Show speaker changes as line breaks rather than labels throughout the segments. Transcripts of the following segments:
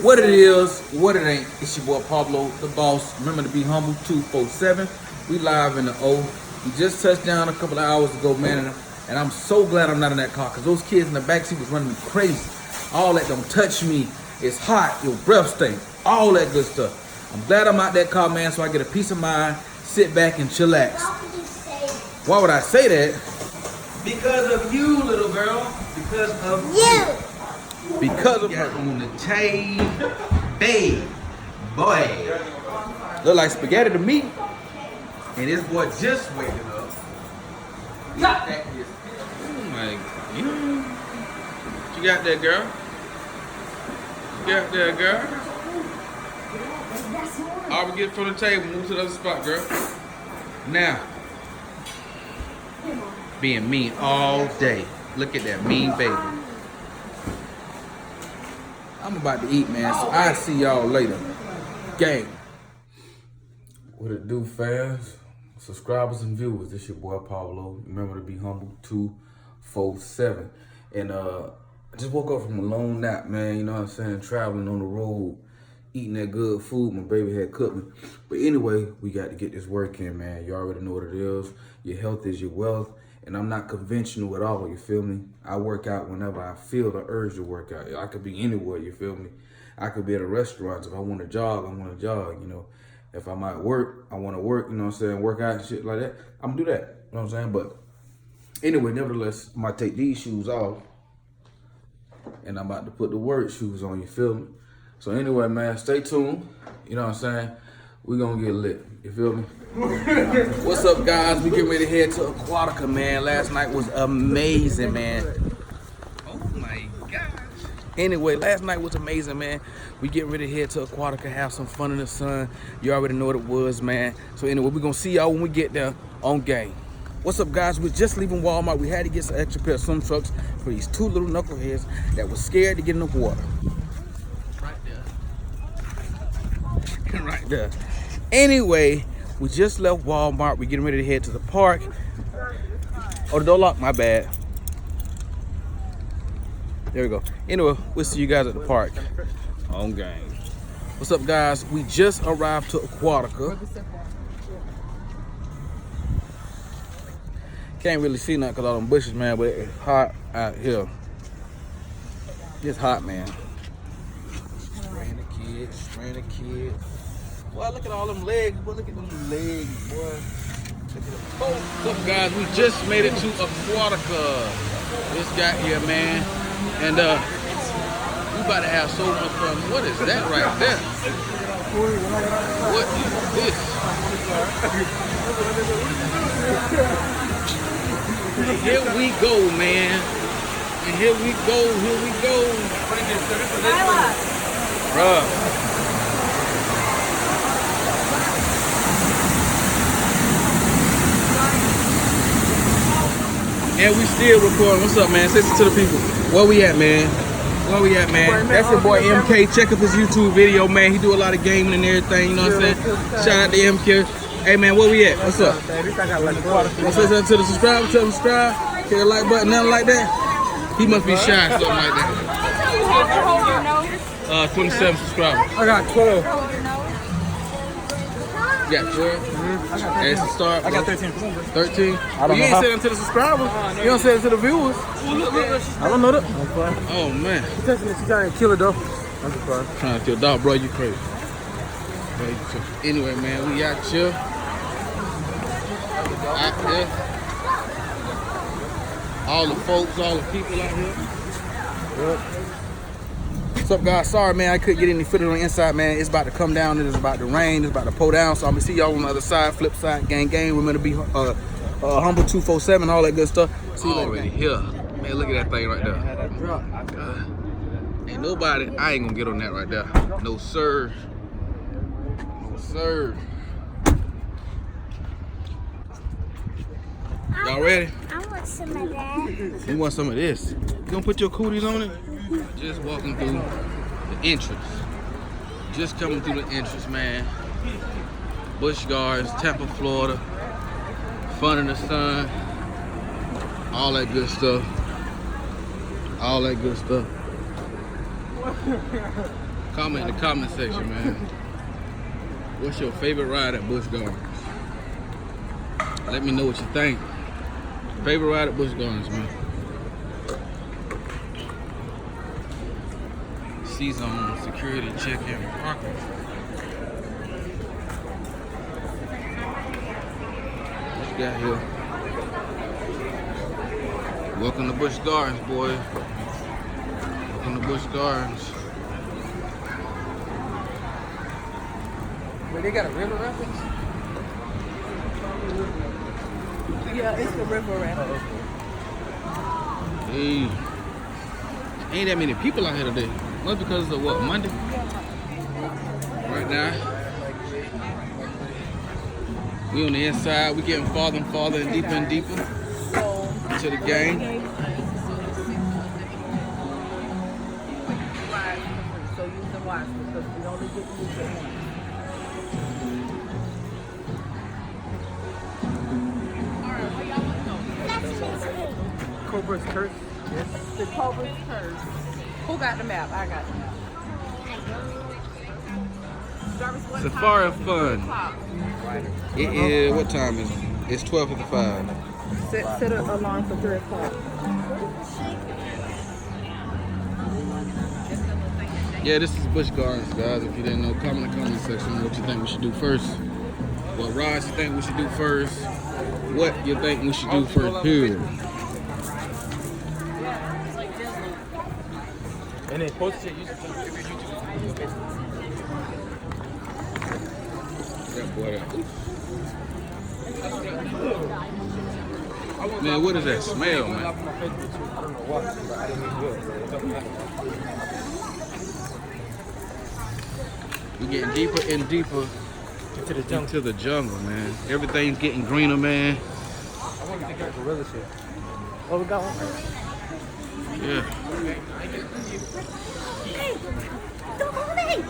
What it is, what it ain't. It's your boy Pablo, the boss. Remember to be humble 247. We live in the O. We just touched down a couple of hours ago, man, and I'm so glad I'm not in that car because those kids in the backseat was running me crazy. All that don't touch me. It's hot. Your breath stink. All that good stuff. I'm glad I'm out that car, man, so I get a peace of mind, sit back and chillax. Why would I say that? Because of you, little girl. Because of you. Because of her on the babe, boy. Look like spaghetti to me. And this boy just waking up. That is, oh my God. What you got there, girl? You got there, girl? All we get from the table, move to the other spot, girl. Now, being mean all day. Look at that mean baby. I'm about to eat, man, so I'll see y'all later. Gang. What it do, fans? Subscribers and viewers, this your boy Pablo. Remember to be humble 247. And I just woke up from a long nap, man. You know what I'm saying? Traveling on the road, eating that good food my baby had cooked me. But anyway, we got to get this work in, man. You already know what it is. Your health is your wealth. And I'm not conventional at all, you feel me? I work out whenever I feel the urge to work out. I could be anywhere, you feel me? I could be at a restaurant. If I want to jog, I want to jog, you know. If I'm at work, I want to work, you know what I'm saying? Work out and shit like that. I'm going to do that, you know what I'm saying? But anyway, nevertheless, I'm going to take these shoes off. And I'm about to put the work shoes on, you feel me? So anyway, man, stay tuned. You know what I'm saying? We're going to get lit, you feel me? What's up, guys? We getting ready to head to Aquatica, man. Last night was amazing, man. Oh my gosh. Anyway, last night was amazing, man. We getting ready to head to Aquatica, have some fun in the sun. You already know what it was, man. So anyway, we're gonna see y'all when we get there on game. What's up, guys? We're just leaving Walmart. We had to get some extra pair of swim trucks for these two little knuckleheads that was scared to get in the water. Right there. Right there. Anyway, we just left Walmart. We're getting ready to head to the park. Oh, the door locked, my bad. There we go. Anyway, we'll see you guys at the park on game. What's up, guys? We just arrived to Aquatica. Can't really see nothing because all them bushes, man, but it's hot out here. It's hot, man. Spraying the kids. Boy, look at all them legs. Boy, look at them legs, boy. Look at them. Oh, what's up, guys? We just made it to Aquatica. Just got here, man. And we about to have so much fun. What is that right there? What is this? And here we go, man. And here we go. Bruh. And we still recording. What's up, man? Say it to the people. Where we at, man? Where we at, man? That's your boy MK. Check out his YouTube video, man. He do a lot of gaming and everything, you know what I'm saying? Shout out to MK. Hey, man, where we at? What's up? Say something to the subscribers? Tell them subscribe. Hit the like button, nothing like that? He must be shy, something like that. 27 subscribers.
I got 12.
You got 12? That's the start.
I got 13.
13? You ain't saying it to the subscribers. You don't say it to the viewers.
I don't know that.
Oh, man.
She's trying to kill a dog. I'm surprised.
Trying to kill a dog, bro. You crazy. Anyway, man, we out here. Out there. All the folks, all the people out here. Yep. What's up, guys? Sorry, man, I couldn't get any footage on the inside, man. It's about to come down, and it's about to rain, it's about to pour down, so I'm gonna see y'all on the other side, flip side, gang. We're gonna be humble 247, all that good stuff. See you already here. Man, look at that thing right there. Ain't nobody, I ain't gonna get on that right there. No, sir. No, sir. Y'all ready?
I want some of that.
You want some of this? You gonna put your cooties on it? Just walking through the entrance. Just coming through the entrance, man. Busch Gardens, Tampa, Florida. Fun in the sun. All that good stuff. All that good stuff. Comment in the comment section, man. What's your favorite ride at Busch Gardens? Let me know what you think. Favorite ride at Busch Gardens, man. C-Zone security check-in parking. What you got here? Welcome to Busch Gardens, boys. Welcome to Busch Gardens.
Wait, they got a river reference?
Yeah, it's the river rapids.
Hey, ain't that many people out here today. Must because of what, Monday? Right now, we on the inside. We getting farther and farther and deeper into the game.
So you can watch because we only get to use it once.
Cobra's Curse. Yes.
The Cobra's Curse. Who got the map? I got the map. Jarvis, what
Safari
time?
fun. It is, what time is it? It's 12:55.
Set an alarm for 3 o'clock.
Yeah, this is Busch Gardens, guys. If you didn't know, comment in the comment section what you think we should do first. What rides you think we should do first. What you think we should do first, period.
And then post it.
That boy there. Man, what is that smell, man?
I don't know what, but I didn't even do it.
We're getting deeper and deeper into the jungle, man. Everything's getting greener, man.
I want to think of gorilla shit. Oh, we got one.
Yeah.
Don't go me!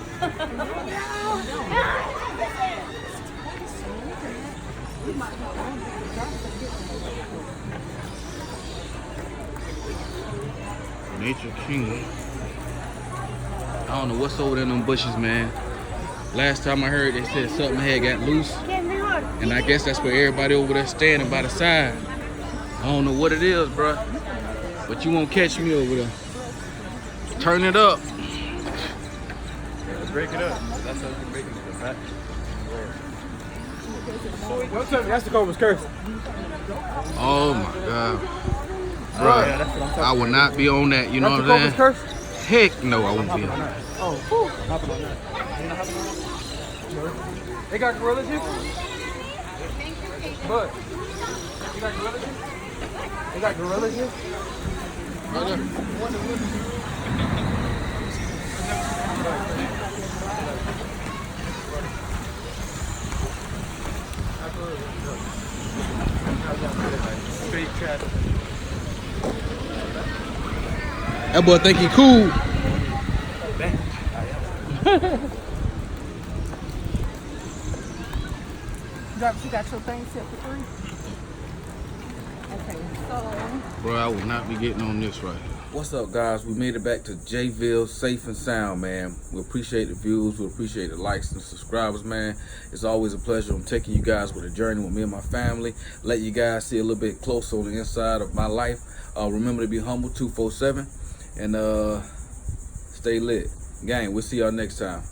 Nature Kingdom. I don't know what's over there in them bushes, man. Last time I heard, they said something had got loose. And I guess that's where everybody over there standing by the side. I don't know what it is, bruh. But you won't catch me over there. Turn it up.
Break it up. That's how you break it. Don't tell me that's the Cobra's Curse.
Oh my God.
Yeah,
Bruh,
that's what I'm talking
I will not be on that, you know
That's
what
the
I'm
Cobra's
saying?
Curse?
Heck no, I won't be on that.
Oh, hopping on that. They got gorillas here? But you got gorillas here? They got gorillas here?
Right there.
Straight traffic.
That boy think he cool.
Jarvis, you got your thing set for 3? Okay, so
Bro, I will not be getting on this right here. What's up, guys? We made it back to Jayville safe and sound, man. We appreciate the views. We appreciate the likes and subscribers, man. It's always a pleasure. I'm taking you guys with a journey with me and my family. Let you guys see a little bit closer on the inside of my life. Remember to be humble 247 and stay lit. Gang, we'll see y'all next time.